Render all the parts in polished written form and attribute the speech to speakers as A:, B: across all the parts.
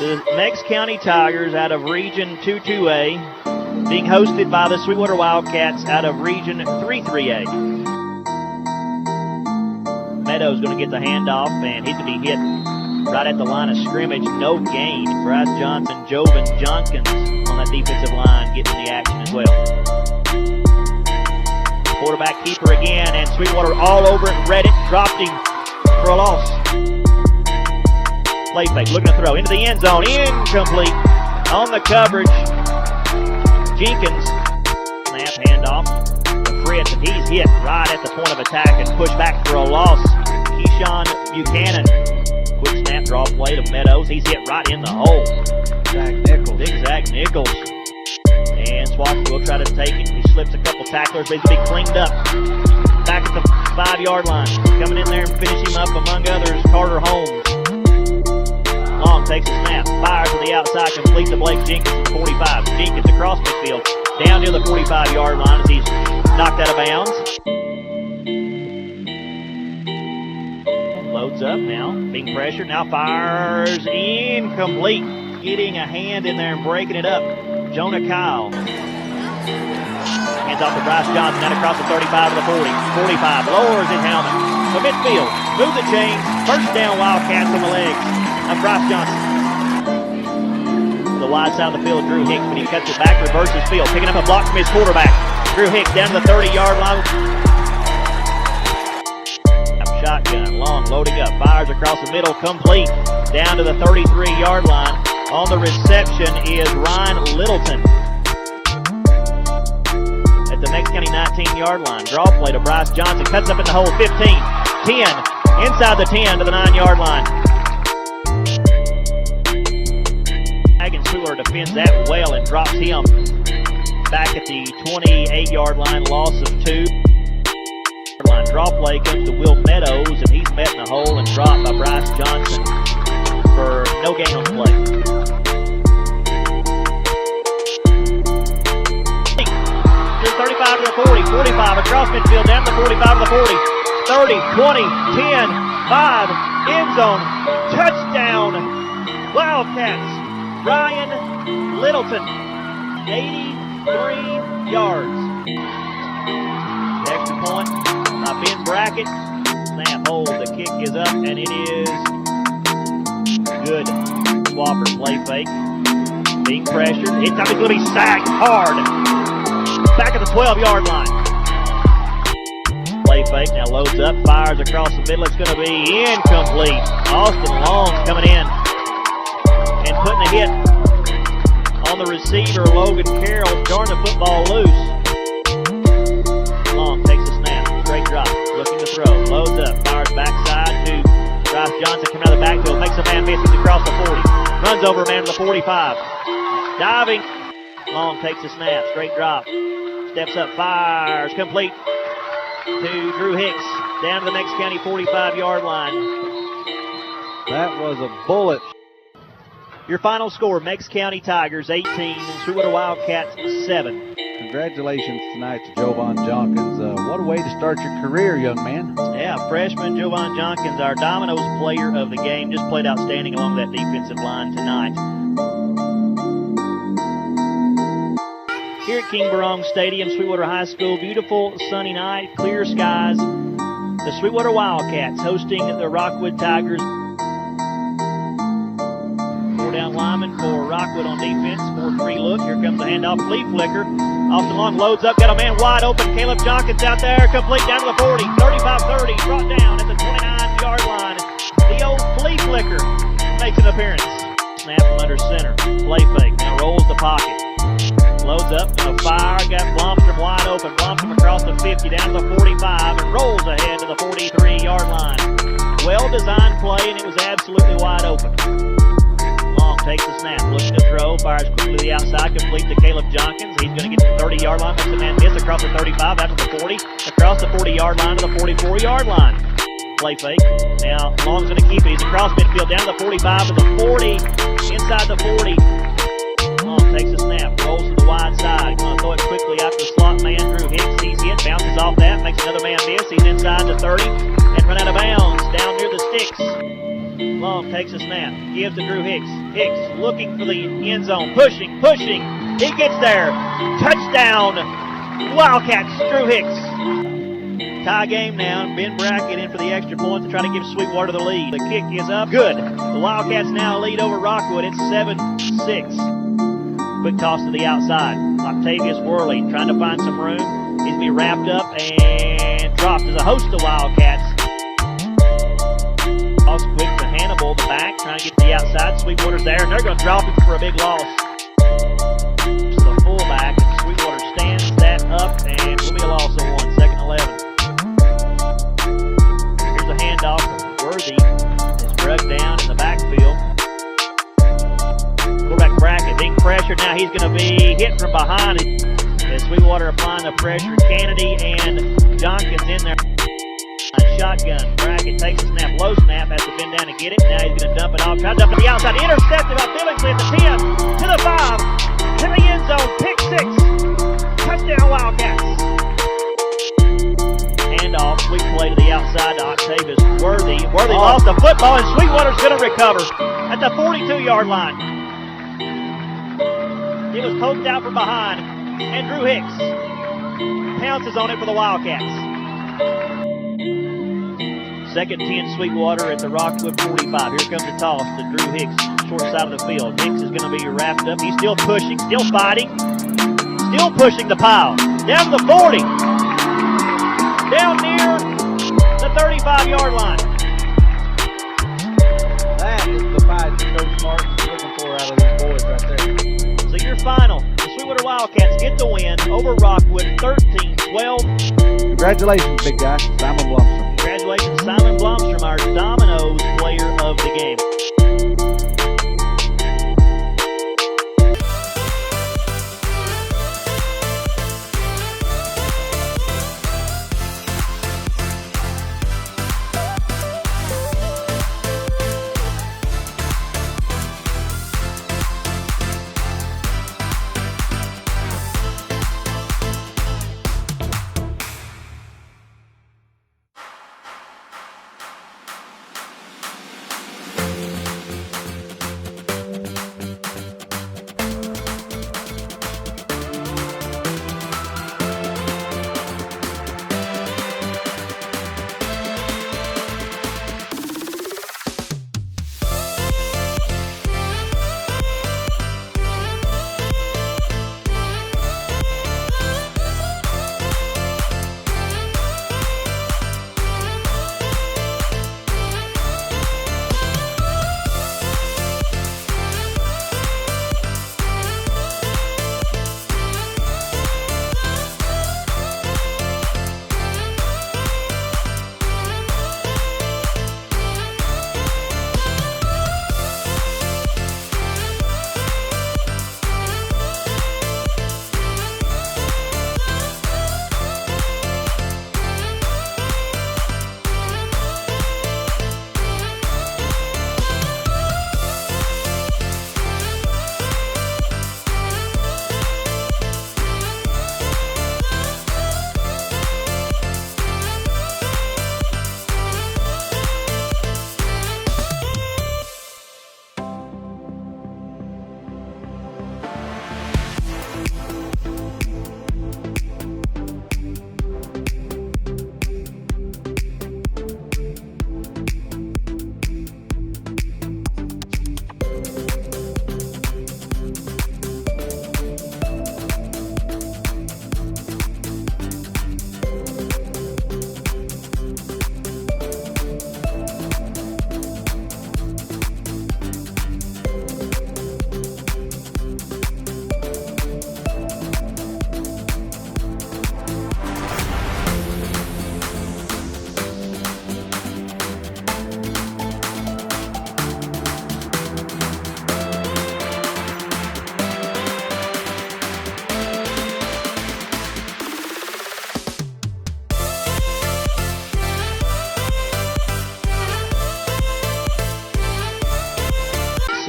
A: The Meigs County Tigers out of Region 2-2A being hosted by the Sweetwater Wildcats out of Region 3-3A. Meadows going to get the handoff, and he's going to be hit right at the line of scrimmage. No gain. Bryce Johnson, Jovan Jonkins on that defensive line getting the action as well. Quarterback keeper again, and Sweetwater all over it. Read it, dropped him for a loss. Play fake, looking to throw into the end zone. Incomplete on the coverage. Jenkins, snap, handoff to Fritz, and he's hit right at the point of attack and pushed back for a loss. Keyshawn Buchanan, quick snap, draw play to Meadows. He's hit right in the hole. Big Zach Nichols. And Sweetwater will try to take it. He slips a couple tacklers, but he's going to be cleaned up. Back at the 5-yard line. Coming in there and finish him up, among others, Carter Holmes. Long takes a snap, fires to the outside, complete to Blake Jenkins at 45. Jenkins across midfield, down near the 45-yard line as he's knocked out of bounds. Loads up now, being pressured, now fires, incomplete. Getting a hand in there and breaking it up. Jonah Kyle. Hands off to Bryce Johnson, out across the 35 to the 40. 45, lowers his helmet. To midfield, moves the chains, first down Wildcats on the legs of Bryce Johnson. To the wide side of the field, Drew Hicks, but he cuts it back, reverses field, picking up a block from his quarterback. Drew Hicks down to the 30-yard line. Shotgun, long, loading up, fires across the middle, complete, down to the 33-yard line. On the reception is Ryan Littleton. At the Meigs County 19-yard line, draw play to Bryce Johnson, cuts up in the hole, 15, 10, inside the 10 to the 9-yard line. Sweetwater defends that well and drops him back at the 28-yard line, loss of 2. Draw play comes to Will Meadows, and he's met in the hole and dropped by Bryce Johnson for no gain on the play. 35 to the 40, 45 across midfield, down to the 45 to the 40, 30, 20, 10, 5, end zone, touchdown, Wildcats. Ryan Littleton, 83 yards. Extra point by Ben Brackett. Snap, hold, the kick is up, and it is good. Swapper play fake. Being pressured. It's time he's going to be sacked hard. Back at the 12-yard line. Play fake, now loads up, fires across the middle. It's going to be incomplete. Austin Long coming in and putting a hit on the receiver, Logan Carroll, darn the football loose. Long takes a snap, straight drop, looking to throw, loads up, fires backside to Bryce Johnson, coming out of the backfield, makes a man miss, he's across the 40, runs over a man to the 45, diving, Long takes a snap, straight drop, steps up, fires, complete to Drew Hicks, down to the Meigs County 45-yard line.
B: That was a bullet.
A: Your final score, Meigs County Tigers 18, Sweetwater Wildcats 7.
B: Congratulations tonight to Jovan Jonkins. What a way to start your career, young man.
A: Yeah, freshman Jovan Jonkins, our Dominoes player of the game, just played outstanding along that defensive line tonight. Here at King Barong Stadium, Sweetwater High School, beautiful sunny night, clear skies. The Sweetwater Wildcats hosting the Rockwood Tigers. Down lineman for Rockwood on defense. 4-3 look. Here comes the handoff. Flea flicker. Austin Long loads up. Got a man wide open. Caleb Jonkins out there. Complete down to the 40. 35-30. Brought down at the 29-yard line. The old flea flicker makes an appearance. Snap from under center. Play fake. Now rolls the pocket. Loads up. Gonna fire. Got Blomstrom wide open. Blomstrom across the 50 down to the 45 and rolls ahead to the 43-yard line. Well-designed play, and it was absolutely wide open. Takes the snap, looking to throw, fires quickly to the outside, complete to Caleb Jonkins. He's going to get to the 30-yard line, makes the man miss across the 35, out to the 40, across the 40-yard line to the 44-yard line. Play fake. Now, Long's going to keep it. He's across midfield, down to the 45 to the 40, inside the 40. Long takes the snap, rolls to the wide side. Going to throw it quickly out to the slot man, Drew Hicks. He's hit, bounces off that, makes another man miss. He's inside the 30 and run out of bounds, down near the sticks. Long takes takes a snap, gives to Drew Hicks. Hicks looking for the end zone, pushing. He gets there. Touchdown, Wildcats, Drew Hicks. Tie game now. Ben Brackett in for the extra point to try to give Sweetwater the lead. The kick is up. Good. The Wildcats now lead over Rockwood. It's 7-6. Quick toss to the outside. Octavius Worley trying to find some room. He's going to be wrapped up and dropped as a host of Wildcats. Toss quick to Hannibal, the back, trying to get to the outside. Sweetwater's there, and they're going to drop him for a big loss. To the fullback, and Sweetwater stands that up, and will be a loss of 1. 2nd and 11. Here's a handoff. Worthy is drugged down in the backfield. Quarterback Brackett being pressured. Now he's going to be hit from behind. As Sweetwater applying the pressure. Kennedy and Jonkins in there. Shotgun. Brackett takes a snap. Low snap. Has to bend down to get it. Now he's going to dump it off. Try to dump it to the outside. Intercepted by Billingsley at the 10. To the 5. To the end zone. Pick 6. Touchdown Wildcats. Handoff. Sweet play to the outside to Octavius Worthy. Worthy lost the football, and Sweetwater's going to recover at the 42-yard line. It was poked out from behind, and Drew Hicks pounces on it for the Wildcats. 2nd 10 Sweetwater at the Rockwood 45. Here comes the toss to Drew Hicks, short side of the field. Hicks is going to be wrapped up. He's still pushing, still fighting, still pushing the pile. Down to the 40. Down near the 35-yard line.
B: That is the fight that Coach Martin's looking for out of these boys right there.
A: So your final, the Sweetwater Wildcats get the win over Rockwood 13-12.
B: Congratulations, big guy, Simon Blumstrom.
A: Congratulations, Simon Blomstrom, our Dominoes player of the game.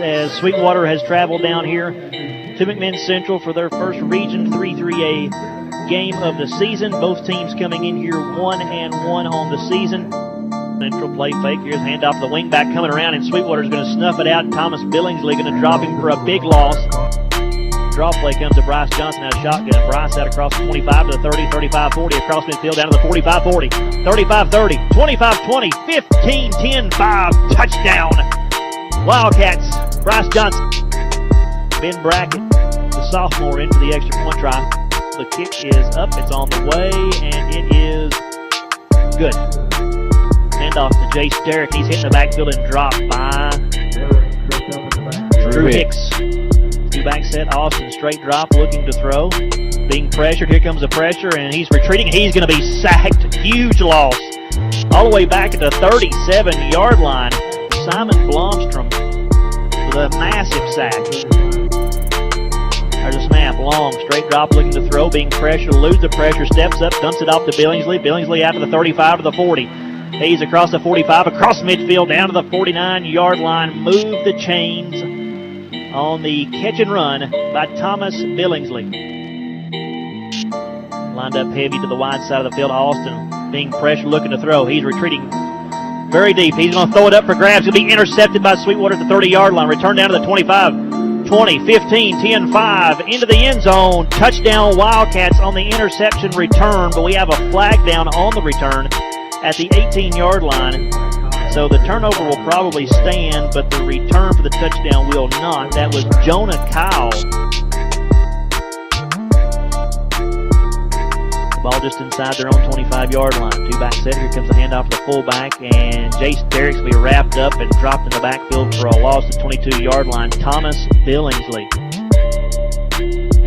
A: As Sweetwater has traveled down here to McMinn Central for their first Region 3-3A game of the season. Both teams coming in here 1-1 on the season. Central play fake. Here's handoff to the wingback coming around, and Sweetwater's going to snuff it out. And Thomas Billingsley going to drop him for a big loss. Draw play comes to Bryce Johnson out of shotgun. Bryce out across the 25 to the 30, 35-40, across midfield down to the 45-40, 35-30, 25-20, 15-10-5, touchdown. Wildcats, Bryce Johnson. Ben Brackett, the sophomore, in for the extra point try. The kick is up, it's on the way, and it is good. Handoff to Jace Derrick. He's hitting the backfield and dropped by Drew Hicks. Two-back set, Austin straight drop, looking to throw. Being pressured, here comes the pressure, and he's retreating. He's going to be sacked. Huge loss. All the way back at the 37-yard line. Simon Blomstrom with a massive sack. There's a snap, long, straight drop, looking to throw, being pressured, lose the pressure, steps up, dumps it off to Billingsley. Billingsley out to the 35 to the 40. He's across the 45, across midfield, down to the 49-yard line. Move the chains on the catch and run by Thomas Billingsley. Lined up heavy to the wide side of the field. Austin being pressured, looking to throw. He's retreating very deep. He's going to throw it up for grabs. He'll be intercepted by Sweetwater at the 30-yard line. Return down to the 25, 20, 15, 10, 5. Into the end zone. Touchdown Wildcats on the interception return, but we have a flag down on the return at the 18-yard line. So the turnover will probably stand, but the return for the touchdown will not. That was Jonah Kyle. Ball just inside their own 25-yard line. Two-back set. Here comes a handoff to the fullback, and Jace Derrick's will be wrapped up and dropped in the backfield for a loss at the 22-yard line. Thomas Billingsley.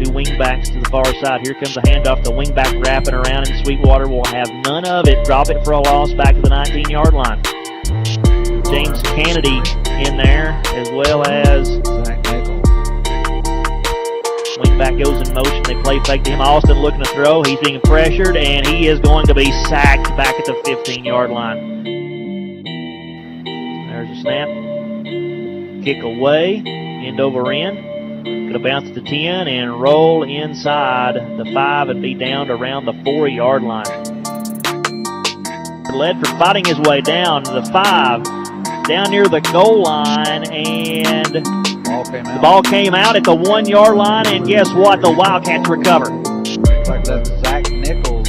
A: Two wingbacks to the far side. Here comes a handoff. The wingback wrapping around, and Sweetwater will have none of it. Drop it for a loss back to the 19-yard line. James Kennedy in there, as well as
B: Zach Nichols.
A: Wingback goes in motion. They play fake to him. Austin looking to throw. He's being pressured, and he is going to be sacked back at the 15-yard line. There's a snap. Kick away. End over end. Going to bounce to the 10 and roll inside the 5 and be down to around the 4-yard line. Led for fighting his way down to the 5, down near the goal line, and the ball came out at the 1-yard line, and guess what? The Wildcats recover.
B: Looks like that's Zach Nichols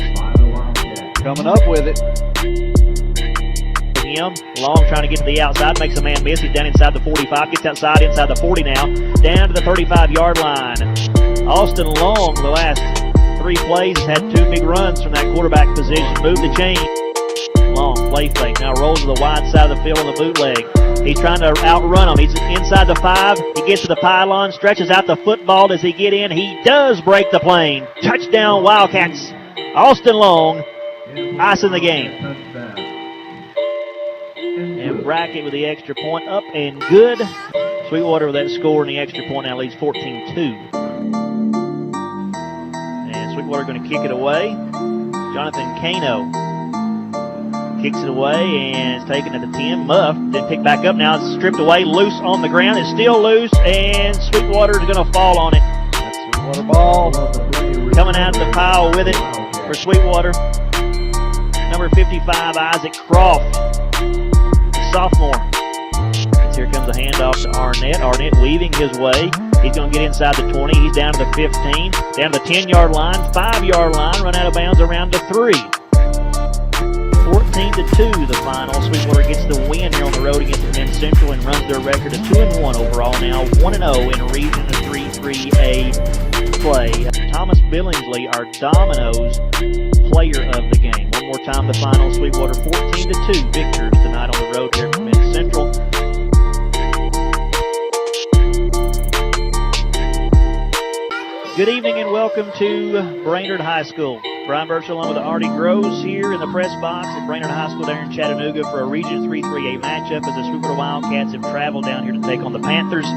B: coming up with it.
A: Him, Long trying to get to the outside, makes a man miss. He's down inside the 45, gets outside, inside the 40 now, down to the 35-yard line. Austin Long, the last 3 plays, has had 2 big runs from that quarterback position. Move the chain. Long, play fake, now rolls to the wide side of the field on the bootleg. He's trying to outrun him. He's inside the 5. He gets to the pylon, stretches out the football. Does he get in? He does break the plane. Touchdown Wildcats. Austin Long, icing the game. And Brackett with the extra point, up and good. Sweetwater with that score, and the extra point now leads 14-2. And Sweetwater going to kick it away. Jonathan Kano kicks it away, and it's taken at the 10. Muff then picked back up. Now it's stripped away, loose on the ground. It's still loose, and Sweetwater is going to fall on it.
B: That's Sweetwater ball.
A: Coming out of the pile with it for Sweetwater. Number 55, Isaac Croft, the sophomore. And here comes a handoff to Arnett. Arnett weaving his way. He's going to get inside the 20. He's down to the 15, down to the 10-yard line, 5-yard line, run out of bounds around the 3. 14-2 the final. Sweetwater gets the win here on the road against McMinn Central and runs their record to 2-1 overall now, 1-0 in Region 3-3A play. Thomas Billingsley, our Dominoes player of the game. One more time the final. Sweetwater 14-2 victors tonight on the road here at McMinn Central. Good evening and welcome to Brainerd High School. Brian Birchall along with Artie Groves here in the press box at Brainerd High School there in Chattanooga for a Region 3-3A matchup as the Sweetwater Wildcats have traveled down here to take on the Panthers.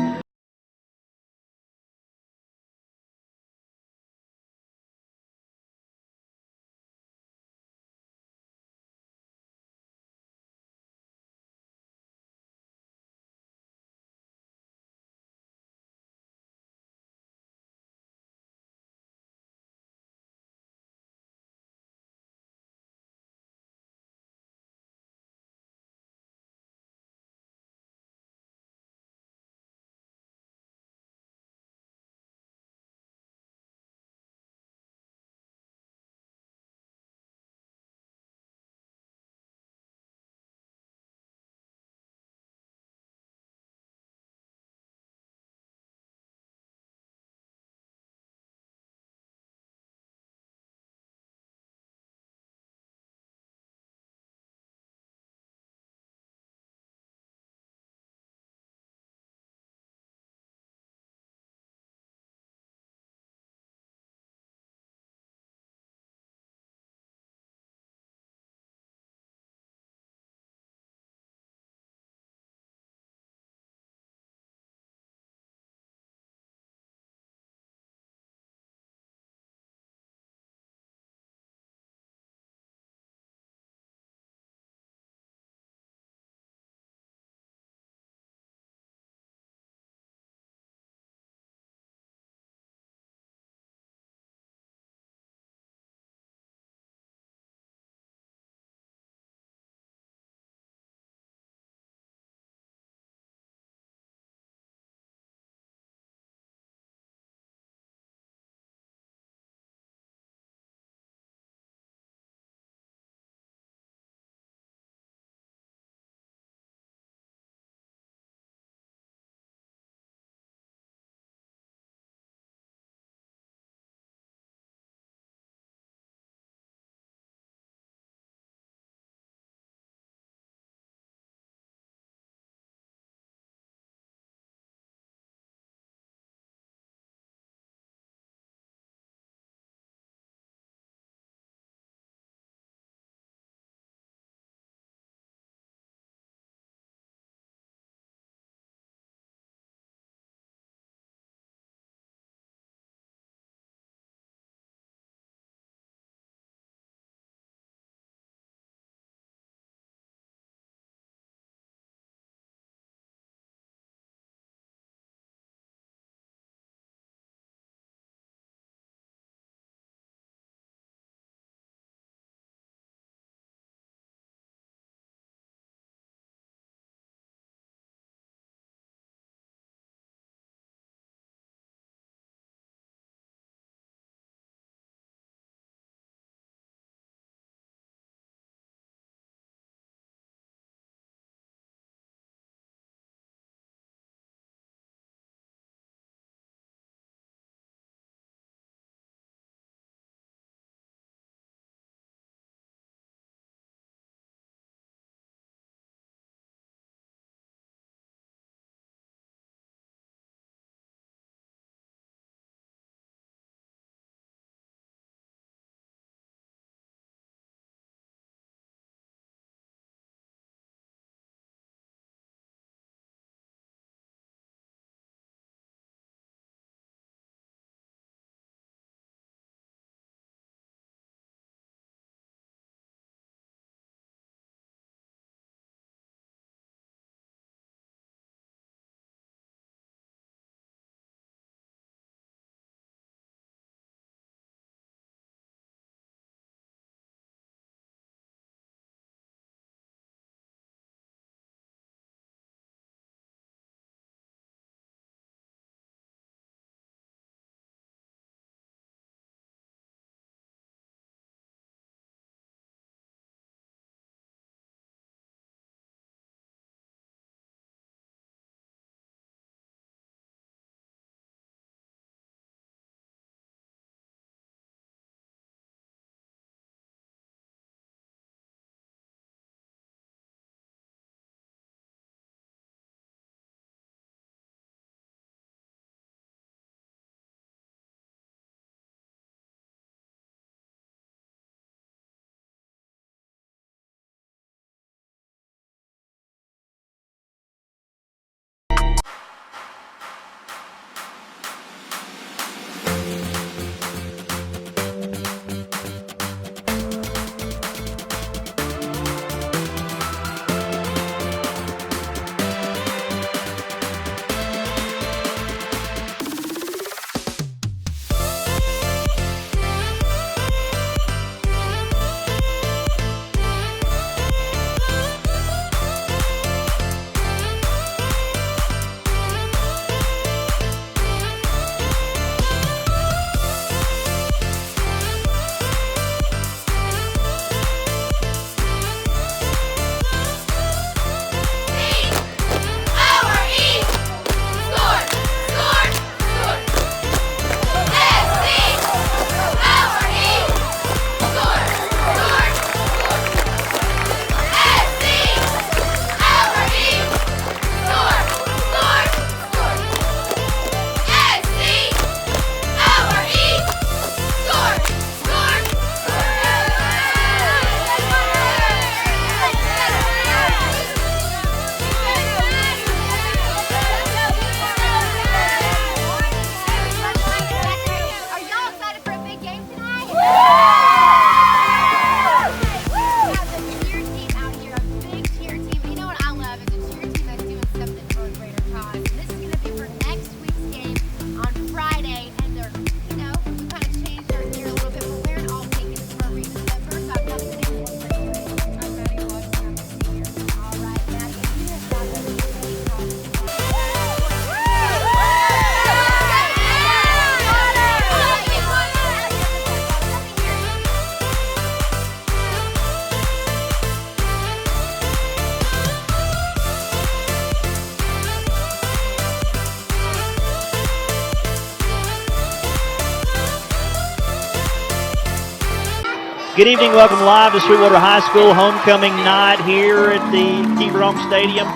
A: Good evening, welcome live to Sweetwater High School homecoming night here at the Keeper Stadium,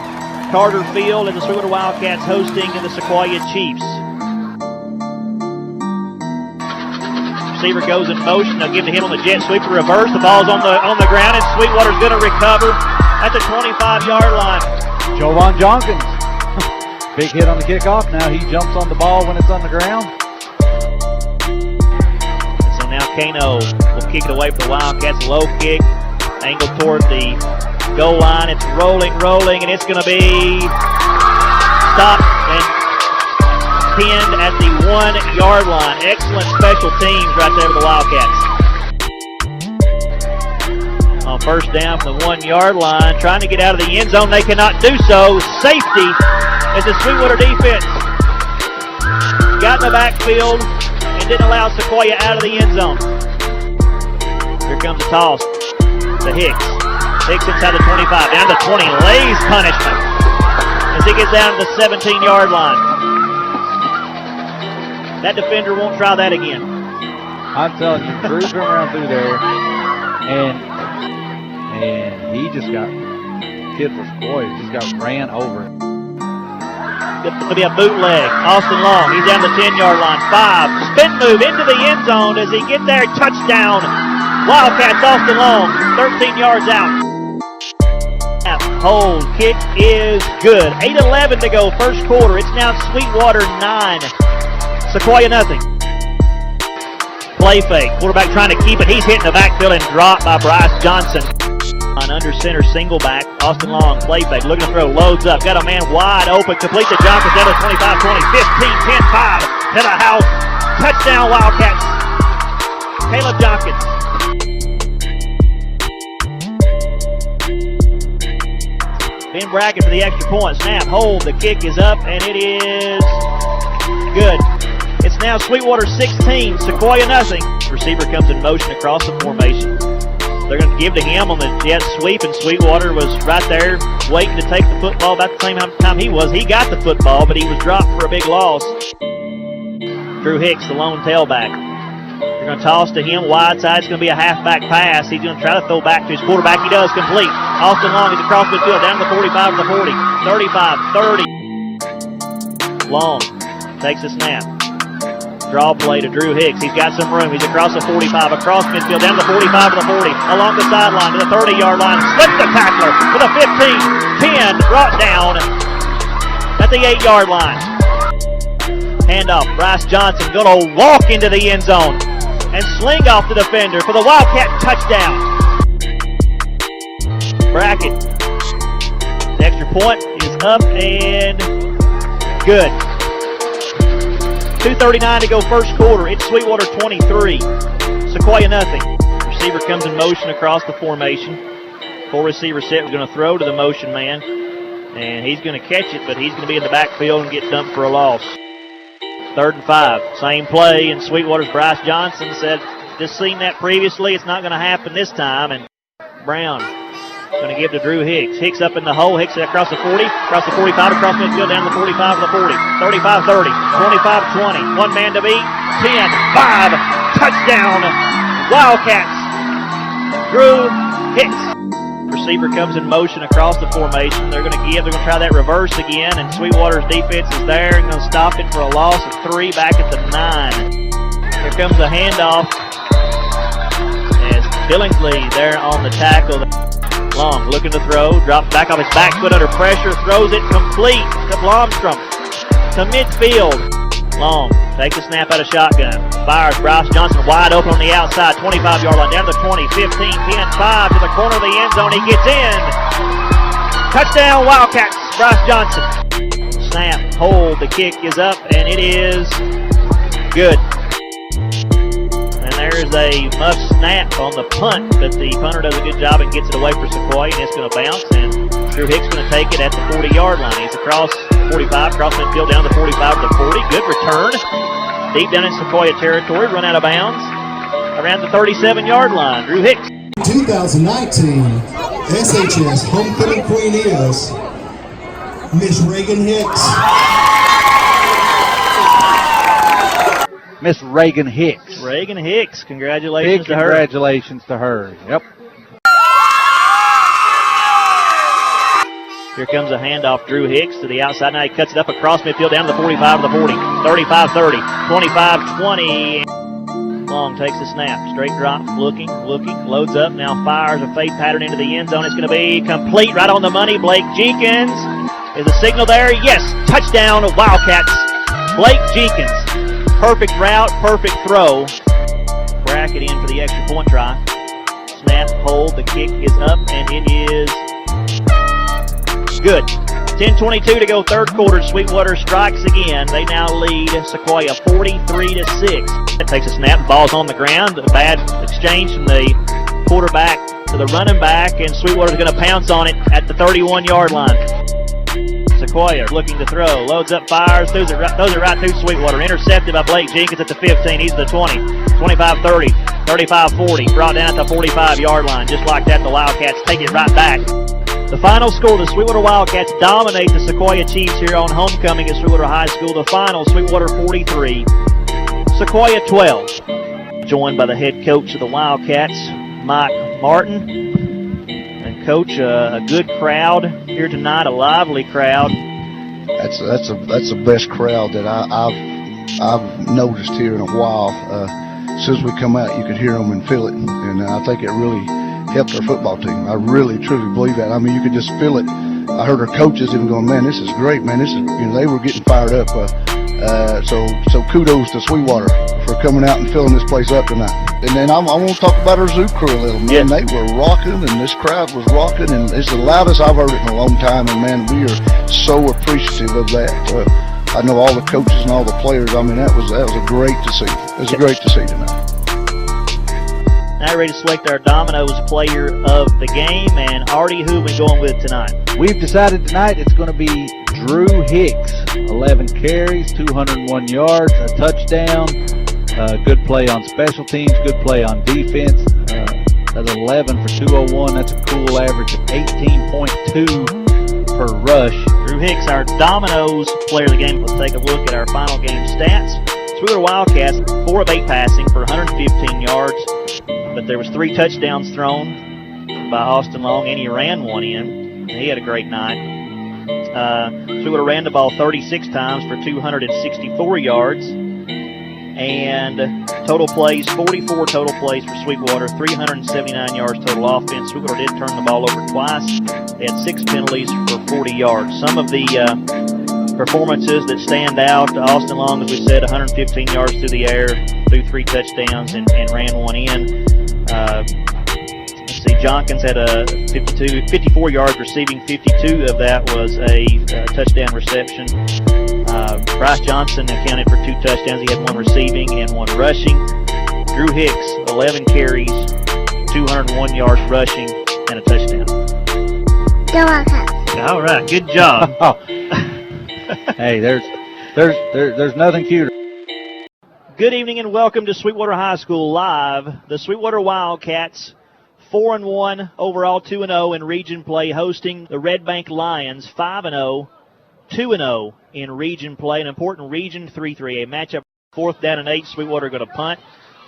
A: Carter Field, and the Sweetwater Wildcats hosting the Sequoia Chiefs. Receiver goes in motion. They'll give to him on the jet sweep to reverse. The ball's on the ground, and Sweetwater's going to recover at the 25-yard line.
B: Jovan Jonkins. Big hit on the kickoff. Now he jumps on the ball when it's on the ground.
A: And so now Kano will kick it away for the Wildcats. Low kick, angled toward the goal line. It's rolling, and it's going to be stopped and pinned at the 1-yard line. Excellent special teams right there for the Wildcats. On first down from the 1-yard line, trying to get out of the end zone. They cannot do so. Safety as the Sweetwater defense got in the backfield and didn't allow Sequoia out of the end zone. Here comes the toss to Hicks. Hicks inside the 25, down to 20, lays punishment as he gets down to the 17-yard line. That defender won't try that again.
B: I'm telling you, Drew come around through there, and he just got, kid for Sequoia, just got ran over.
A: It's going to be a bootleg. Austin Long, he's down the 10-yard line. 5, spin move into the end zone as he gets there. Touchdown. Wildcats, Austin Long, 13 yards out. Hold, kick is good. 8:11 to go, first quarter. It's now Sweetwater 9. Sequoia nothing. Play fake. Quarterback trying to keep it. He's hitting the backfield and dropped by Bryce Johnson. On under center, single back. Austin Long, play fake. Looking to throw. Loads up. Got a man wide open. Complete to Johnson down to 25, 20, 15, 10, 5. To the house. Touchdown, Wildcats. Caleb Jonkins. Ben Brackett for the extra point. Snap. Hold. The kick is up, and it is good. It's now Sweetwater 16, Sequoia nothing. Receiver comes in motion across the formation. They're going to give to him on the jet sweep, and Sweetwater was right there waiting to take the football about the same time he was. He got the football, but he was dropped for a big loss. Drew Hicks, the lone tailback. They're going to toss to him wide side. It's going to be a halfback pass. He's going to try to throw back to his quarterback. He does, complete. Austin Long is across the field, down to the 45 to the 40, 35, 30. Long takes a snap. Draw play to Drew Hicks. He's got some room. He's across the 45, across midfield, down to the 45 to the 40, along the sideline to the 30-yard line. Slips the tackler to the 15, 10, brought down at the 8-yard line. Handoff, Bryce Johnson going to walk into the end zone and sling off the defender for the Wildcat touchdown. Brackett. The extra point is up and good. 2:39 to go first quarter. It's Sweetwater 23, Sequoia nothing. Receiver comes in motion across the formation. 4-receiver set. We're going to throw to the motion man, and he's going to catch it, but he's going to be in the backfield and get dumped for a loss. 3rd and 5. Same play, and Sweetwater's Bryce Johnson said, just seen that previously. It's not going to happen this time, and Brown going to give to Drew Hicks. Hicks up in the hole. Hicks across the 40, across the 45, across midfield, down the 45 to the 40, 35, 30, 25, 20. One man to beat. 10, 5. Touchdown, Wildcats. Drew Hicks. Receiver comes in motion across the formation. They're going to give. They're going to try that reverse again, and Sweetwater's defense is there and going to stop it for a loss of 3 back at the 9. Here comes the handoff as Billingsley there on the tackle. Long looking to throw, drops back off his back foot under pressure, throws it complete to Blomstrom to midfield. Long takes a snap out of shotgun, fires. Bryce Johnson wide open on the outside, 25-yard line, down to 20, 15, 10, 5 to the corner of the end zone. He gets in. Touchdown, Wildcats. Bryce Johnson. Snap, hold, the kick is up, and it is good. There's a muff snap on the punt, but the punter does a good job and gets it away for Sequoia, and it's going to bounce, and Drew Hicks going to take it at the 40-yard line. He's across 45, across midfield, down the 45 to the 40. Good return. Deep down in Sequoia territory, run out of bounds around the 37-yard line. Drew Hicks.
C: 2019 SHS homecoming queen is Miss Reagan Hicks.
B: Miss Reagan Hicks.
A: Reagan Hicks, congratulations
B: Big
A: to her.
B: congratulations to her. Yep.
A: Here comes a handoff. Drew Hicks to the outside. Now he cuts it up across midfield down to the 45 to the 40. 35-30. 25-20. Long takes the snap. Straight drop. Looking. Loads up. Now fires a fade pattern into the end zone. It's going to be complete. Right on the money. Blake Jenkins. Is the signal there? Yes. Touchdown Wildcats. Blake Jenkins. Perfect route. Perfect throw. Bracket in for the extra point try. Snap. Hold. The kick is up. And it is good. 10:22 to go, third quarter. Sweetwater strikes again. They now lead Sequoia 43-6. It takes a snap, ball's on the ground. A bad exchange from the quarterback to the running back, and Sweetwater's going to pounce on it at the 31-yard line. Sequoia looking to throw, loads up, fires, throws it right through Sweetwater. Intercepted by Blake Jenkins at the 15. He's the 20, 25-30, 35-40. Brought down at the 45-yard line. Just like that, the Wildcats take it right back. The final score, the Sweetwater Wildcats dominate the Sequoia Chiefs here on homecoming at Sweetwater High School. The final, Sweetwater 43, Sequoia 12. Joined by the head coach of the Wildcats, Mike Martin. And coach, a good crowd here tonight, a lively crowd.
D: That's the best crowd that I've noticed here in a while. As soon as we come out, you could hear them and feel it, and I think it really helped our football team. I really, truly believe that. I mean, you could just feel it. I heard our coaches even going, man, this is great, man. This is, they were getting fired up. So kudos to Sweetwater for coming out and filling this place up tonight. And then I want to talk about our zoo crew a little. Man, They were rocking, and this crowd was rocking, and it's the loudest I've heard it in a long time. And man, we are so appreciative of that. I know all the coaches and all the players. I mean, that was great to see. It was great to see tonight.
A: Now ready to select our Domino's player of the game, and Artie, who are we going with tonight?
B: We've decided tonight it's going to be Drew Hicks. 11 carries, 201 yards, a touchdown, good play on special teams, good play on defense. That's 11 for 201. That's a cool average of 18.2 per rush.
A: Drew Hicks, our Domino's player of the game. Let's take a look at our final game stats. Sweetwater Wildcats, 4 of 8 passing for 115 yards. But there was 3 touchdowns thrown by Austin Long, and he ran one in. He had a great night. Sweetwater ran the ball 36 times for 264 yards. And total plays, 44 total plays for Sweetwater, 379 yards total offense. Sweetwater did turn the ball over twice. They had 6 penalties for 40 yards. Some of the performances that stand out, Austin Long, as we said, 115 yards through the air, threw 3 touchdowns and ran one in. Let's see, Jonkins had a 54 yards receiving. 52 of that was a touchdown reception. Bryce Johnson accounted for 2 touchdowns. He had 1 receiving and 1 rushing. Drew Hicks, 11 carries, 201 yards rushing, and a touchdown.
E: Go Wildcats.
A: All right, good job.
B: Hey, there's nothing cuter.
A: Good evening and welcome to Sweetwater High School Live. The Sweetwater Wildcats, 4-1 overall, 2-0 in region play, hosting the Red Bank Lions, 5-0, 2-0 in region play. An important region 3-3, a matchup 4th down and 8. Sweetwater going to punt.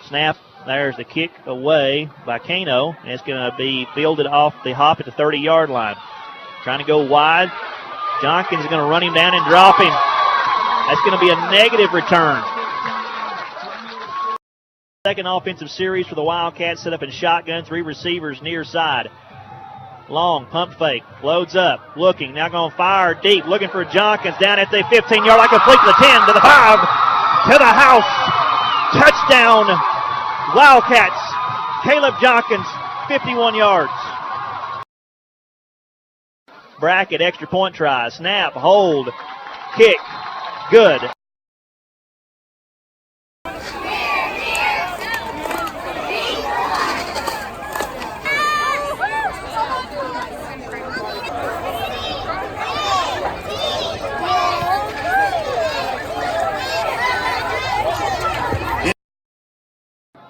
A: Snap. There's the kick away by Kano, and it's going to be fielded off the hop at the 30-yard line. Trying to go wide. Jonkins is going to run him down and drop him. That's going to be a negative return. Second offensive series for the Wildcats, set up in shotgun, 3 receivers near side. Long, pump fake, loads up, looking, now going to fire deep, looking for Jonkins down at the 15-yard line, complete to the 10, to the 5, to the house. Touchdown, Wildcats. Caleb Jonkins, 51 yards. Bracket, extra point try, snap, hold, kick, good.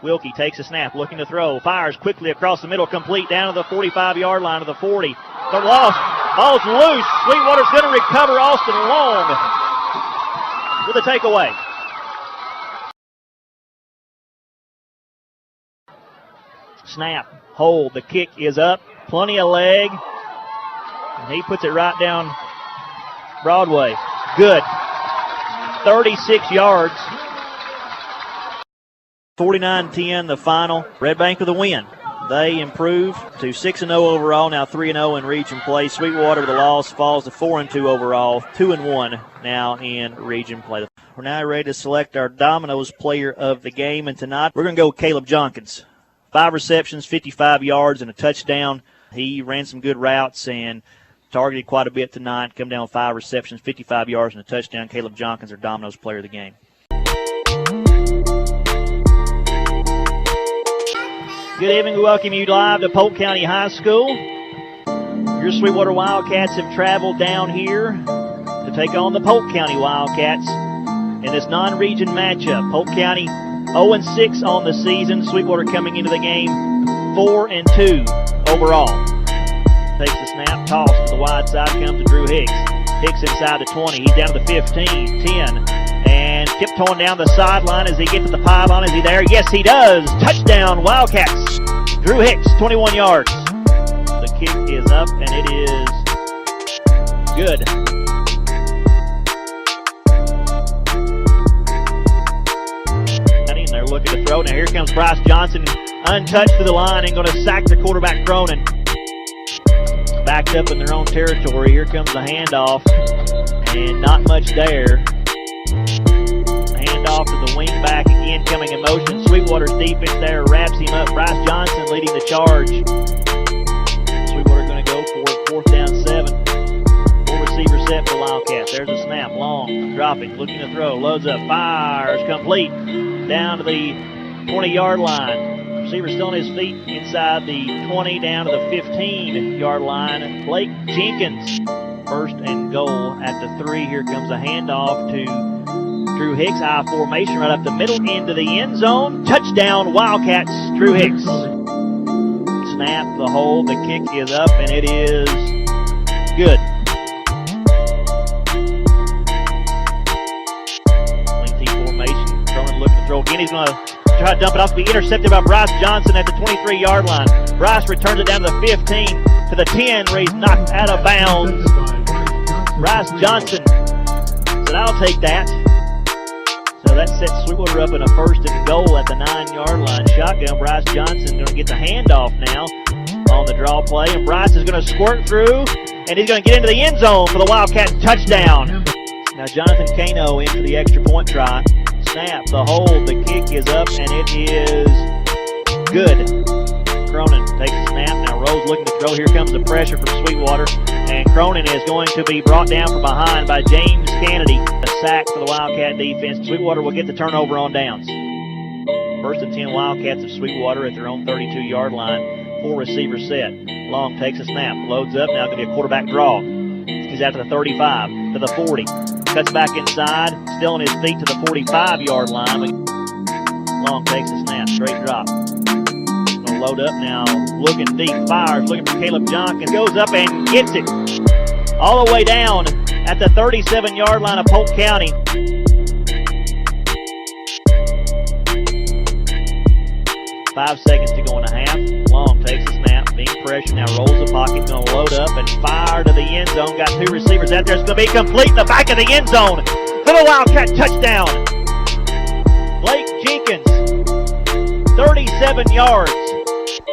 A: Wilkie takes a snap, looking to throw, fires quickly across the middle, complete down to the 45-yard line to the 40. The loss, ball's loose. Sweetwater's going to recover. Austin Long with a takeaway. Snap, hold, the kick is up, plenty of leg, and he puts it right down Broadway. Good. 36 yards. 49-10 the final. Red Bank with the win. They improve to 6-0 overall, now 3-0 in region play. Sweetwater with a loss falls to 4-2 overall, 2-1 now in region play. We're now ready to select our Domino's player of the game, and tonight we're going to go with Caleb Jenkins. 5 receptions, 55 yards, and a touchdown. He ran some good routes and targeted quite a bit tonight. Come down with 5 receptions, 55 yards, and a touchdown. Caleb Jenkins, our Domino's player of the game. Good evening. We welcome you live to Polk County High School. Your Sweetwater Wildcats have traveled down here to take on the Polk County Wildcats in this non-region matchup. Polk County 0-6 on the season. Sweetwater coming into the game 4-2 overall. Takes the snap, toss to the wide side, comes to Drew Hicks. Hicks inside the 20. He's down to the 15, 10. And tiptoeing down the sideline as he gets to the pylon. Is he there? Yes, he does. Touchdown, Wildcats. Drew Hicks, 21 yards. The kick is up, and it is good. And they're looking to throw. Now here comes Bryce Johnson, untouched to the line, and going to sack the quarterback Cronin. Backed up in their own territory. Here comes the handoff, and not much there. Off to the wing back again, coming in motion. Sweetwater's defense there wraps him up. Bryce Johnson leading the charge. Sweetwater going to go for it. 4th down 7. 4 receiver set for Wildcats. There's a snap, long, dropping, looking to throw, loads up, fires, complete, down to the 20-yard line. Receiver still on his feet inside the 20, down to the 15-yard line. Blake Jenkins, 1st and goal at the 3. Here comes a handoff to Drew Hicks, I formation right up the middle into the end zone. Touchdown, Wildcats, Drew Hicks. Snap, the hold, the kick is up, and it is good. Lengthy formation, Cronin looking to throw again. He's going to try to dump it off, to be intercepted by Bryce Johnson at the 23-yard line. Bryce returns it down to the 15, to the 10, where he's knocked out of bounds. Bryce Johnson said, I'll take that. So that sets Sweetwater up in a 1st and goal at the 9-yard line. Shotgun, Bryce Johnson going to get the handoff now on the draw play. And Bryce is going to squirt through, and he's going to get into the end zone for the Wildcats touchdown. Now Jonathan Kano in for the extra point try. Snap, the hold, the kick is up, and it is good. Cronin takes a snap, now Rose looking to throw. Here comes the pressure from Sweetwater, and Cronin is going to be brought down from behind by James Kennedy. A sack for the Wildcat defense. Sweetwater will get the turnover on downs. 1st and 10 Wildcats of Sweetwater at their own 32-yard line. 4 receiver set. Long takes a snap, loads up, now going to be a quarterback draw. He's out to the 35, to the 40. Cuts back inside, still on his feet to the 45-yard line. Long takes a snap, straight drop. Load up now, looking deep, fires, looking for Caleb Jenkins, goes up and gets it all the way down at the 37-yard line of Polk County. 5 seconds to go in a half. Long takes a snap, being pressured, now rolls the pocket, going to load up and fire to the end zone. Got 2 receivers out there, it's going to be complete in the back of the end zone for the Wildcat touchdown. Blake Jenkins, 37 yards.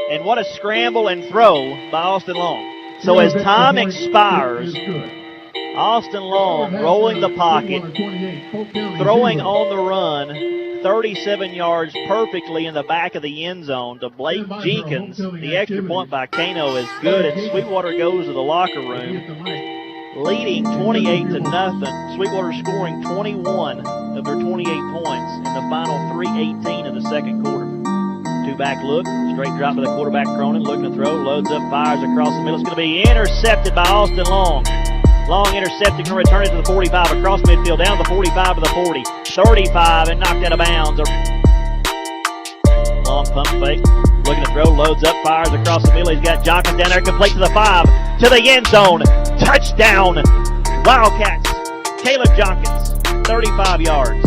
A: And what a scramble and throw by Austin Long. So as time expires, Austin Long rolling the pocket, throwing on the run, 37 yards perfectly in the back of the end zone to Blake Jenkins. The extra point by Kano is good, and Sweetwater goes to the locker room, leading 28-0. Sweetwater scoring 21 of their 28 points in the final 3:18 of the second quarter. 2-back look, straight drop to the quarterback Cronin, looking to throw, loads up, fires across the middle. It's going to be intercepted by Austin Long. Long intercepted, going to return it to the 45, across midfield, down to the 45 to the 40, 35, and knocked out of bounds. Long pump fake, looking to throw, loads up, fires across the middle. He's got Jenkins down there, complete to the 5, to the end zone. Touchdown, Wildcats. Caleb Jenkins, 35 yards.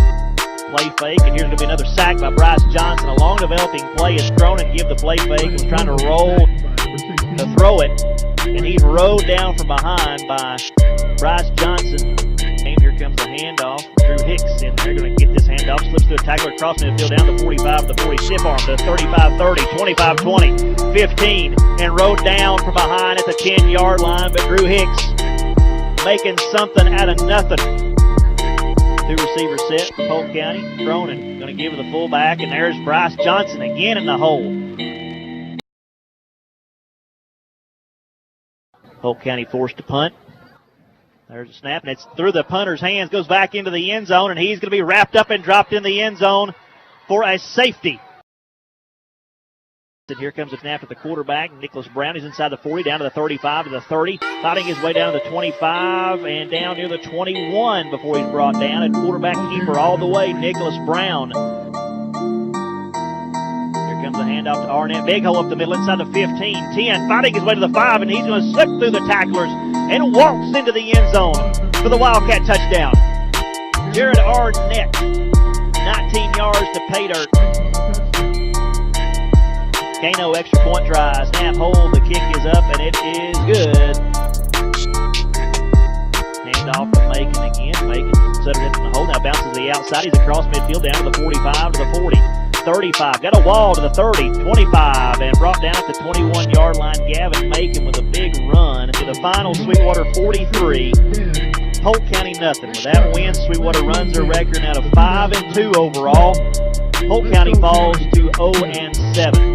A: play fake, and here's going to be another sack by Bryce Johnson. A long developing play is thrown and give the play fake. Was trying to roll to throw it, and he's rode down from behind by Bryce Johnson. And here comes the handoff. Drew Hicks in there, going to get this handoff. Slips through a tackler across midfield down to 45 to the 40. Stiff arm to 35-30, 25-20, 15, and rode down from behind at the 10-yard line. But Drew Hicks making something out of nothing. Two receiver set for Polk County. Cronin going to give it the fullback, and there's Bryce Johnson again in the hole. Polk County forced to punt. There's a snap, and it's through the punter's hands, goes back into the end zone, and he's going to be wrapped up and dropped in the end zone for a safety. And here comes a snap at the quarterback. Nicholas Brown is inside the 40, down to the 35 to the 30, fighting his way down to the 25 and down near the 21 before he's brought down. And quarterback keeper all the way, Nicholas Brown. Here comes the handoff to Arnett. Big hole up the middle inside the 15, 10, fighting his way to the 5, and he's going to slip through the tacklers and walks into the end zone for the Wildcat touchdown. Jared Arnett, 19 yards to pay dirt. Kano extra point try, snap, hold, the kick is up, and it is good. Hand off to Macon again. Macon settled it in the hole, now bounces to the outside. He's across midfield down to the 45 to the 40, 35. Got a wall to the 30, 25, and brought down at the 21-yard line. Gavin Macon with a big run to the final. Sweetwater 43, Polk County nothing. With that win, Sweetwater runs their record now to 5-2 overall. Polk County falls to 0-7.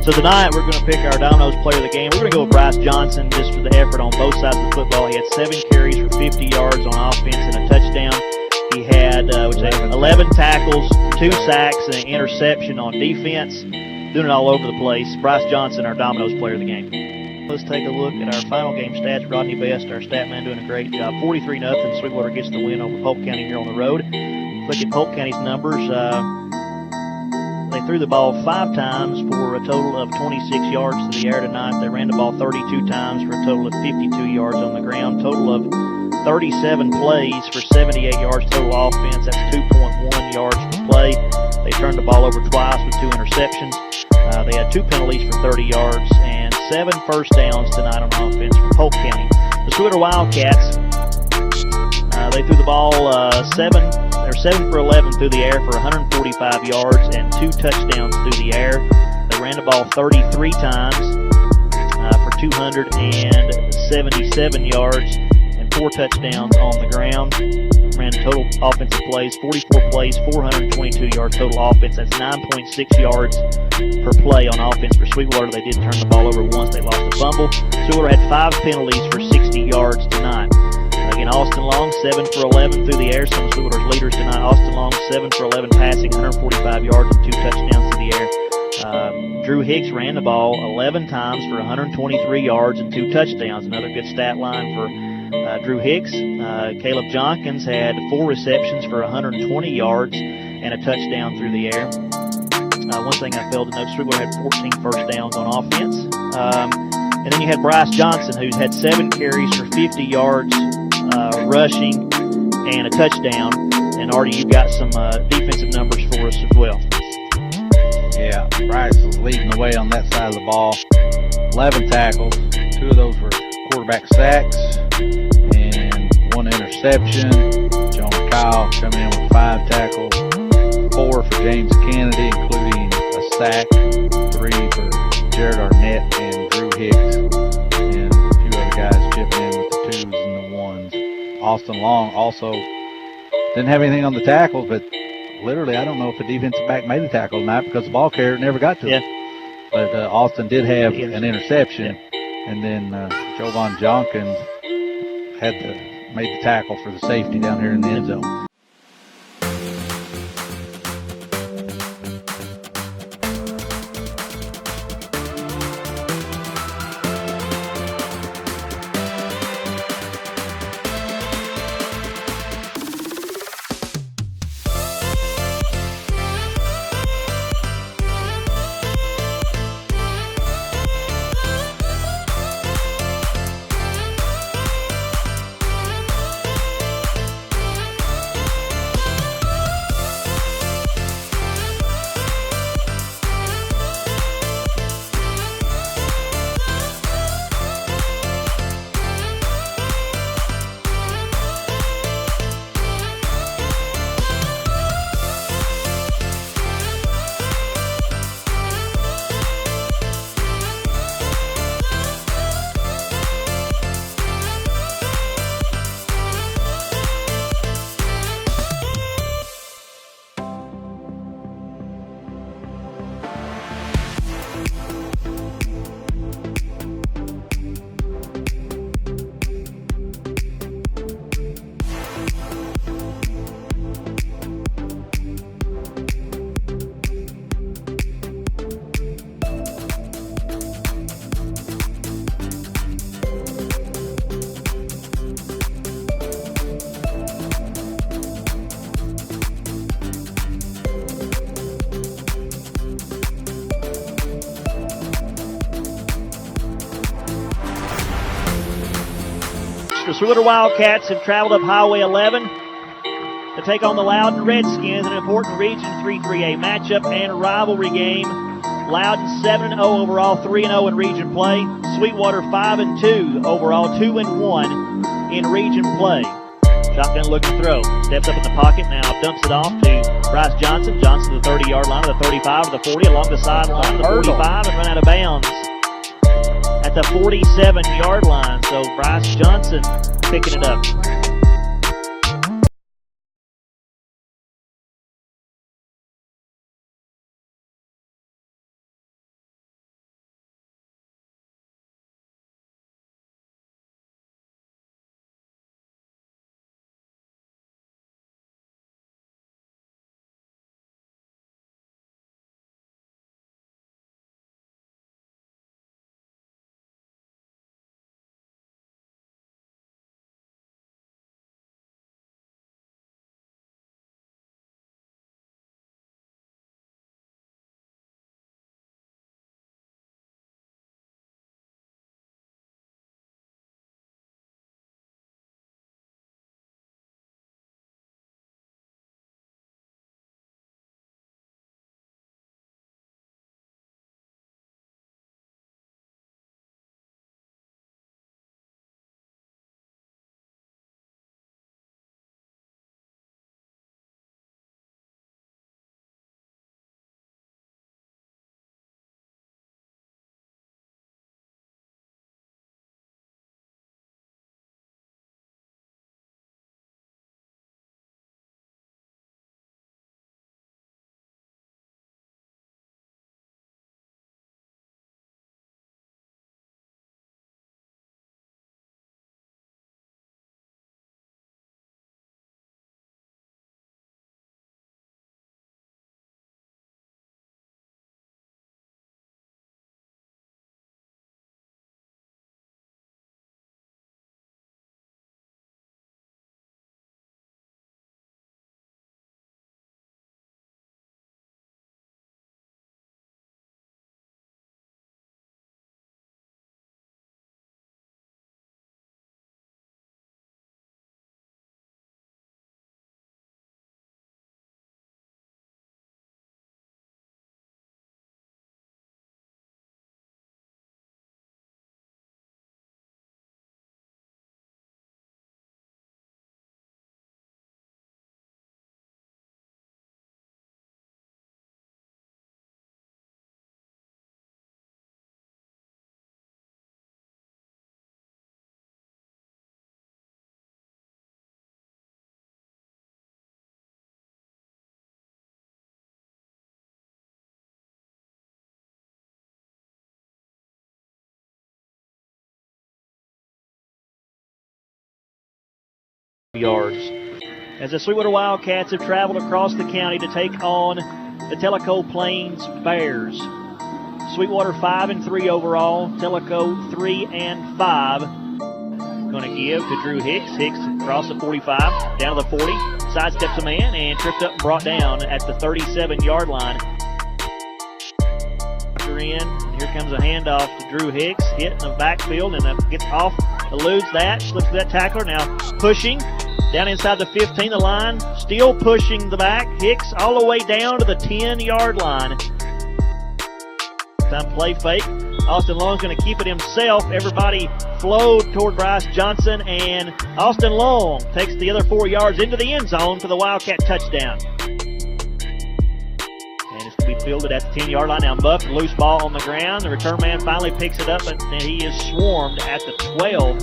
A: So tonight we're going to pick our Domino's player of the game. We're going to go with Bryce Johnson just for the effort on both sides of the football. He had 7 carries for 50 yards on offense and a touchdown. He had 11 tackles, 2 sacks, and an interception on defense. Doing it all over the place. Bryce Johnson, our Domino's player of the game. Let's take a look at our final game stats. Rodney Best, our stat man, doing a great job. 43-0. Sweetwater gets the win over Polk County here on the road. Look at Polk County's numbers. They threw the ball 5 times for a total of 26 yards to the air tonight. They ran the ball 32 times for a total of 52 yards on the ground. Total of 37 plays for 78 yards total offense. That's 2.1 yards per play. They turned the ball over twice with 2 interceptions. They had 2 penalties for 30 yards and 7 first downs tonight on offense for Polk County. The Sweetwater Wildcats, they threw the ball 7 for 11 through the air for 145 yards and 2 touchdowns through the air. They ran the ball 33 times for 277 yards and 4 touchdowns on the ground. Ran total offensive plays, 44 plays, 422 yards total offense. That's 9.6 yards per play on offense for Sweetwater. They did turn the ball over once. They lost a fumble. Sweetwater had 5 penalties for 60 yards tonight. Again, Austin Long, 7 for 11 through the air. Some of Sweetwater's leaders tonight. Austin Long, 7 for 11 passing, 145 yards and 2 touchdowns through the air. Drew Hicks ran the ball 11 times for 123 yards and 2 touchdowns. Another good stat line for Drew Hicks. Caleb Jonkins had 4 receptions for 120 yards and a touchdown through the air. One thing I failed to note, Sweetwater had 14 first downs on offense. And then you had Bryce Johnson, who's had 7 carries for 50 yards rushing and a touchdown. And Artie, you've got some defensive numbers for us as well.
B: Yeah, Bryce was leading the way on that side of the ball. 11 tackles, 2 of those were quarterback sacks, and 1 interception. John Kyle coming in with 5 tackles, 4 for James Kennedy, including a sack, 3 for Jared Arnett and Drew Hicks, and a few other guys chipping in with the 2s and the 1s. Austin Long also didn't have anything on the tackles, but literally, I don't know if a defensive back made the tackle tonight because the ball carrier never got to him. But Austin did have an interception, and then Jovan Jonkins made the tackle for the safety down here in the end zone.
A: Sweetwater Wildcats have traveled up Highway 11 to take on the Loudon Redskins, an important Region 3-3A matchup and rivalry game. Loudon 7-0 overall, 3-0 in region play. Sweetwater 5-2 overall, 2-1 in region play. Shotgun looking throw. Steps up in the pocket now, dumps it off to Bryce Johnson. Johnson to the 30-yard line, to the 35, to the 40, along the sideline, to the 45, and run out of bounds at the 47-yard line. So Bryce Johnson picking it up. Yards. As the Sweetwater Wildcats have traveled across the county to take on the Tellico Plains Bears. Sweetwater 5-3 overall, Tellico 3-5. Going to give to Drew Hicks. Hicks across the 45, down to the 40, sidesteps a man and tripped up and brought down at the 37-yard line. In. Here comes a handoff to Drew Hicks, hit in the backfield and gets off, eludes that, slips that tackler, now pushing down inside the 15, the line, still pushing the back. Hicks all the way down to the 10-yard line. Time play fake. Austin Long's going to keep it himself. Everybody flowed toward Bryce Johnson, and Austin Long takes the other 4 yards into the end zone for the Wildcat touchdown. Be fielded at the 10-yard line. Now muffed, loose ball on the ground. The return man finally picks it up, and he is swarmed at the 12.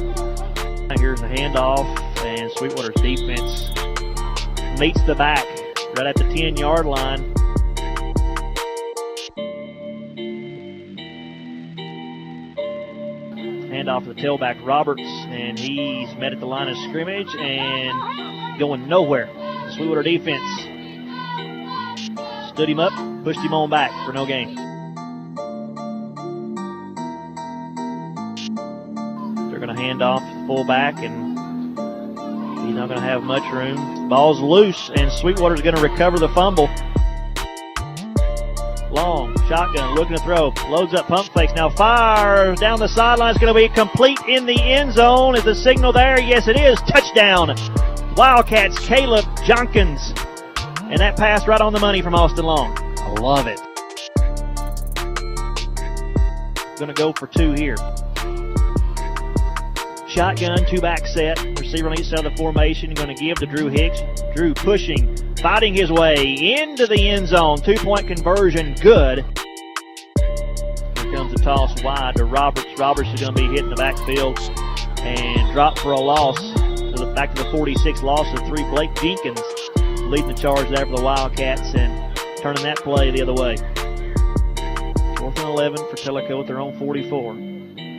A: Here's the handoff, and Sweetwater's defense meets the back right at the 10-yard line. Handoff to the tailback Roberts, and he's met at the line of scrimmage and going nowhere. The Sweetwater defense stood him up, pushed him on back for no gain. They're going to hand off to the fullback, and he's not going to have much room. Ball's loose, and Sweetwater's going to recover the fumble. Long, shotgun, looking to throw, loads up, pump fakes, now fires down the sideline. It's going to be complete in the end zone. Is the signal there? Yes, it is. Touchdown, Wildcats, Caleb Jenkins. And that pass right on the money from Austin Long.
B: I love it.
A: Going to go for two here. Shotgun, two-back set. Receiver on each side of the formation. Going to give to Drew Hicks. Drew pushing, fighting his way into the end zone. Two-point conversion, good. Here comes the toss wide to Roberts. Roberts is going to be hit in the backfield and dropped for a loss. Back to the 46, loss of 3. Blake Jenkins leading the charge there for the Wildcats and turning that play the other way. 4th and 11 for Tellico at their own 44.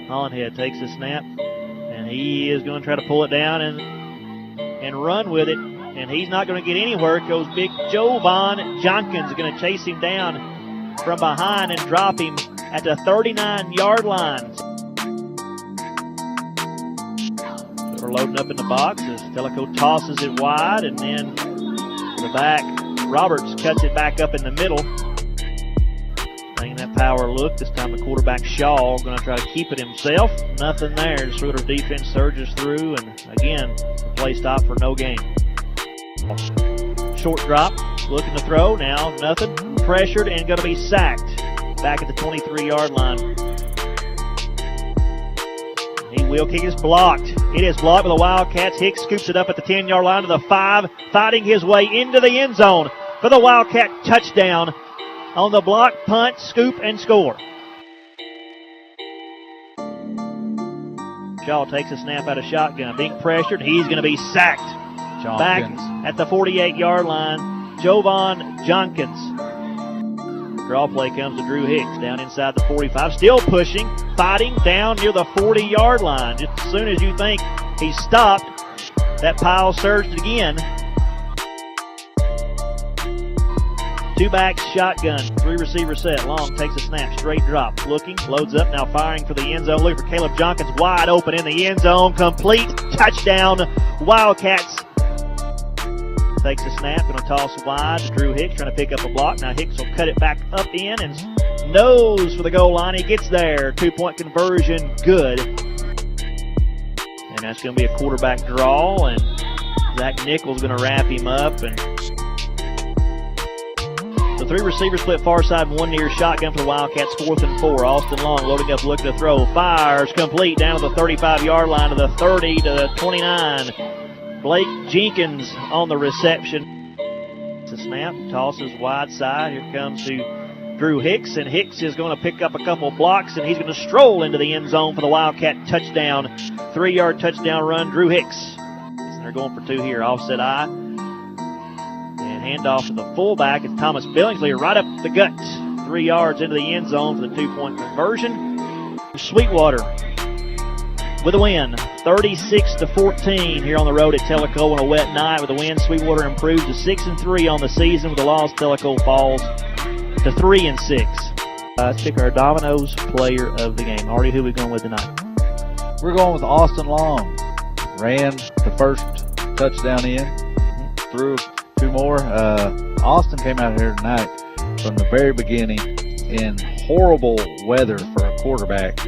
A: Hollenhead takes the snap, and he is going to try to pull it down and run with it. And he's not going to get anywhere because big Jovan Jenkins is going to chase him down from behind and drop him at the 39-yard line. So we're loading up in the box as Tellico tosses it wide, and then the back, Roberts cuts it back up in the middle. Taking that power look. This time the quarterback Shaw going to try to keep it himself. Nothing there. Sweetwater defense surges through, and again, the play stop for no gain. Short drop, looking to throw. Now nothing. Pressured and going to be sacked. Back at the 23-yard line. He will kick. It's blocked. It is blocked by the Wildcats. Hicks scoops it up at the 10-yard line to the 5, fighting his way into the end zone for the Wildcat touchdown on the block, punt, scoop, and score. Shaw takes a snap out of shotgun. Being pressured, he's going to be sacked. Jenkins. Back at the 48-yard line, Jovan Jenkins. Draw play comes to Drew Hicks down inside the 45. Still pushing, fighting down near the 40-yard line. Just as soon as you think he stopped, that pile surged again. Two-back shotgun, 3-receiver set. Long takes a snap, straight drop. Looking, loads up, now firing for the end zone. Looking for Caleb Jenkins, wide open in the end zone. Complete, touchdown, Wildcats. Takes a snap, going to toss wide to Drew Hicks, trying to pick up a block. Now Hicks will cut it back up in and nose for the goal line. He gets there. 2-point conversion, good. And that's going to be a quarterback draw, and Zach Nichols going to wrap him up. And the 3 receivers split far side, 1 near shotgun for the Wildcats, 4th and 4. Austin Long loading up, looking to throw. Fires, complete down to the 35-yard line, to the 30, to the 29. Blake Jenkins on the reception. It's a snap, tosses wide side. Here comes to Drew Hicks, and Hicks is going to pick up a couple blocks, and he's going to stroll into the end zone for the Wildcat touchdown. 3-yard touchdown run, Drew Hicks. And they're going for 2 here, offset eye. And handoff to the fullback. It's Thomas Billingsley right up the gut. 3 yards into the end zone for the 2-point conversion. Sweetwater with a win, 36-14 here on the road at Tellico on a wet night. With a win, Sweetwater improves to 6-3 on the season. With the loss, Tellico falls to 3-6. Let's pick our Domino's player of the game. Artie, who are we going with tonight?
B: We're going with Austin Long. Ran the first touchdown in, threw 2 more. Austin came out here tonight from the very beginning in horrible weather for a quarterback,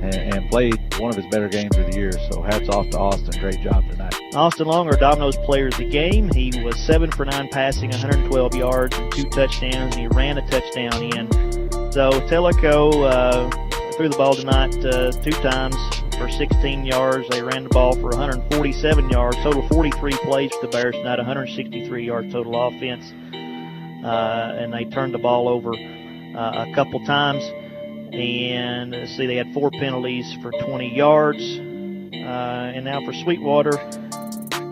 B: and played one of his better games of the year. So hats off to Austin. Great job tonight.
A: Austin Long, our Domino's player of the game. He was 7 for 9 passing, 112 yards, and 2 touchdowns, and he ran a touchdown in. So Tellico threw the ball tonight 2 times for 16 yards. They ran the ball for 147 yards. Total 43 plays for the Bears tonight, 163 yards total offense. And they turned the ball over a couple times. And let's see, they had 4 penalties for 20 yards. And now for Sweetwater,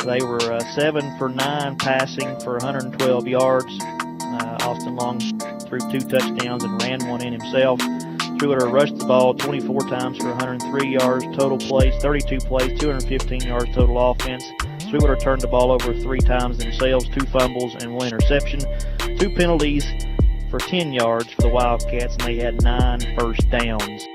A: they were 7 for 9 passing for 112 yards. Austin Long threw 2 touchdowns and ran 1 in himself. Sweetwater rushed the ball 24 times for 103 yards. Total plays, 32 plays, 215 yards total offense. Sweetwater turned the ball over 3 times themselves, 2 fumbles and 1 interception. 2 penalties for 10 yards for the Wildcats, and they had 9 first downs.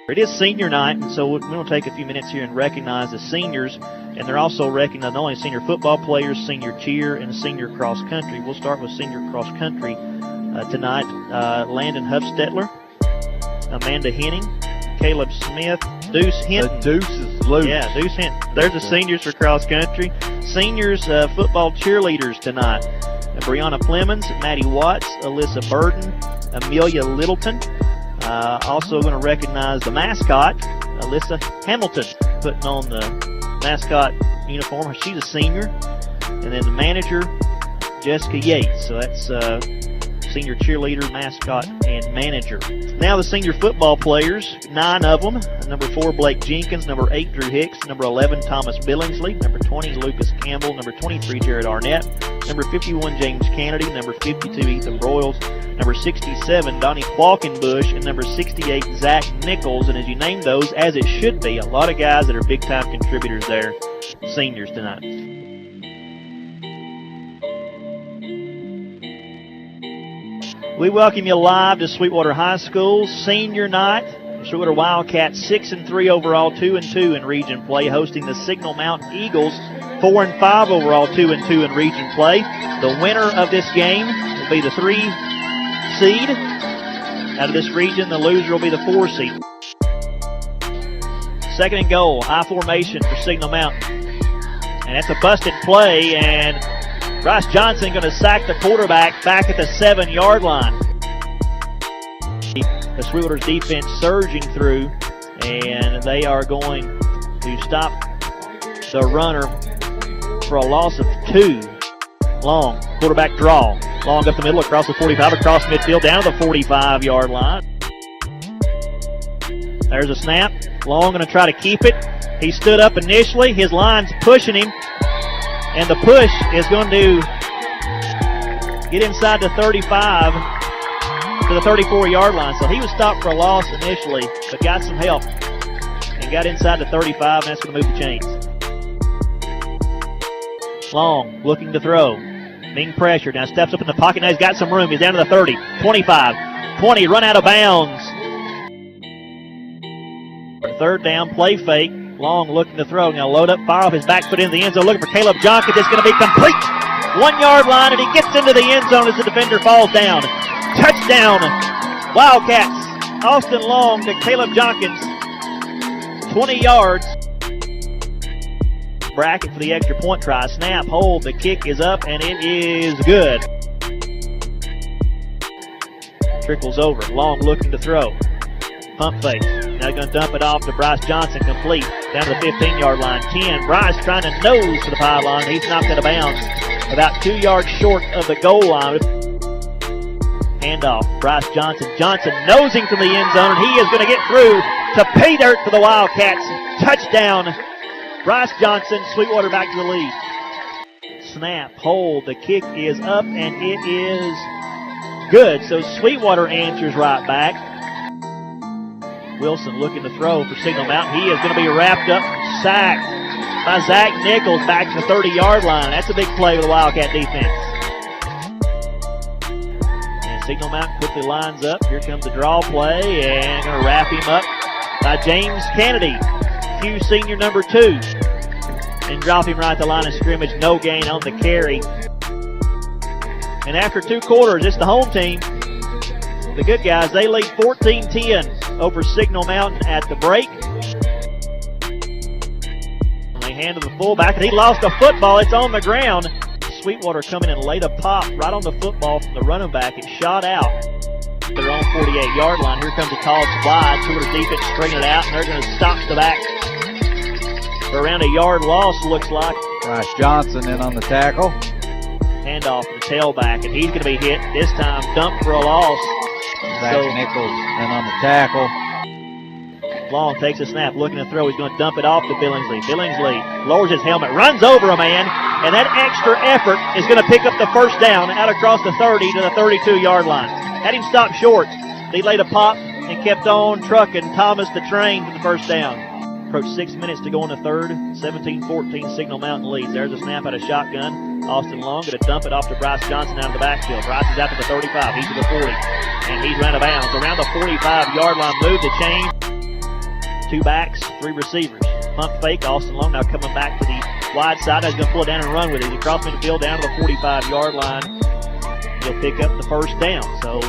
A: It is senior night, and so we're going to take a few minutes here and recognize the seniors. And they're also recognizing not only senior football players, senior cheer, and senior cross country. We'll start with senior cross country tonight. Landon Hufstetler, Amanda Henning, Caleb Smith, Deuce Hinton.
B: The Deuce is loose.
A: Yeah, Deuce Hinton. There's the seniors for cross country. Seniors football cheerleaders tonight. Brianna Flemons, Maddie Watts, Alyssa Burden, Amelia Littleton. Also going to recognize the mascot, Alyssa Hamilton, putting on the mascot uniform. She's a senior. And then the manager, Jessica Yates. So that's senior cheerleader, mascot, and manager. Now the senior football players, 9 of them. Number 4, Blake Jenkins. Number 8, Drew Hicks. Number 11, Thomas Billingsley. Number 20, Lucas Campbell. Number 23, Jared Arnett. Number 51, James Kennedy. Number 52, Ethan Broyles. Number 67, Donnie Falkenbush. And number 68, Zach Nichols. And as you name those, as it should be, a lot of guys that are big-time contributors there, seniors tonight. We welcome you live to Sweetwater High School senior night. Sweetwater Wildcats 6-3 overall, 2-2 in region play, hosting the Signal Mountain Eagles 4-5 overall, 2-2 in region play. The winner of this game will be the 3 seed. Out of this region, the loser will be the 4 seed. 2nd and goal, high formation for Signal Mountain. And that's a busted play, and Bryce Johnson going to sack the quarterback back at the 7-yard line. The Sweetwater's defense surging through, and they are going to stop the runner for a loss of 2. Long, quarterback draw. Long up the middle, across the 45, across midfield, down to the 45-yard line. There's a snap. Long going to try to keep it. He stood up initially. His line's pushing him. And the push is going to get inside the 35 to the 34-yard line. So he was stopped for a loss initially, but got some help and got inside the 35, and that's going to move the chains. Long looking to throw. Being pressured. Now steps up in the pocket. Now he's got some room. He's down to the 30, 25, 20, run out of bounds. 3rd down, play fake. Long looking to throw. Now load up, fire off his back foot into the end zone. Looking for Caleb Jonkins. It's going to be complete. 1-yard line, and he gets into the end zone as the defender falls down. Touchdown, Wildcats. Austin Long to Caleb Jonkins. 20 yards. Bracket for the extra point try. Snap, hold, the kick is up, and it is good. Trickles over. Long looking to throw. Pump fake. Now going to dump it off to Bryce Johnson, complete. Down to the 15-yard line. 10. Bryce trying to nose for the pylon. He's knocked out of bounds. About 2 yards short of the goal line. Handoff. Bryce Johnson. Johnson nosing from the end zone, and he is going to get through to pay dirt for the Wildcats. Touchdown. Bryce Johnson, Sweetwater back to the lead. Snap, hold, the kick is up, and it is good. So Sweetwater answers right back. Wilson looking to throw for Signal Mountain. He is going to be wrapped up, sacked by Zach Nichols back to the 30-yard line. That's a big play with the Wildcat defense. And Signal Mountain quickly lines up. Here comes the draw play, and going to wrap him up by James Kennedy. Hugh senior number 2, and drop him right at the line of scrimmage. No gain on the carry. And after 2 quarters, it's the home team. The good guys, they lead 14-10 over Signal Mountain at the break. And they hand to the fullback, and he lost the football. It's on the ground. Sweetwater coming and laid a pop right on the football from the running back. It shot out. Their own 48-yard line. Here comes a tall slide. Sweetwater's defense straighten it out, and they're going to stop the back for around a yard loss, looks like.
B: Bryce Johnson in on the tackle.
A: Handoff to the tailback, and he's going to be hit. This time dumped for a loss.
B: Zach Nichols in on the tackle.
A: Long takes a snap, looking to throw. He's going to dump it off to Billingsley. Billingsley lowers his helmet, runs over a man, and that extra effort is going to pick up the 1st down out across the 30 to the 32-yard line. Had him stopped short. He laid a pop and kept on trucking Thomas the train to the 1st down. Approach 6 minutes to go in the 3rd. 17-14 Signal Mountain leads. There's a snap out of shotgun. Austin Long going to dump it off to Bryce Johnson out of the backfield. Bryce is out to the 35. He's to the 40. And he's run out of bounds. Around the 45-yard line, move the chain. 2 backs, 3 receivers. Pump fake, Austin Long now coming back to the wide side. He's going to pull it down and run with it. He crosses midfield down to the 45-yard line. He'll pick up the first down. So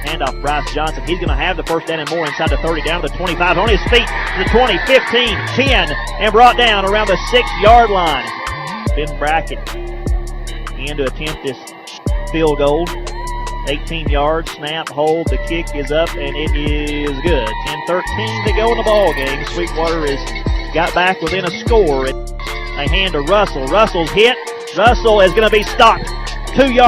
A: handoff Bryce Johnson. He's going to have the first down and more inside the 30, down to the 25. On his feet to the 20, 15, 10, and brought down around the 6-yard line. Ben Brackett in to attempt this field goal. 18 yards, snap, hold, the kick is up, and it is good. 10-13 to go in the ball game. Sweetwater has got back within a score. A hand to Russell. Russell's hit. Russell is going to be stopped 2 yards.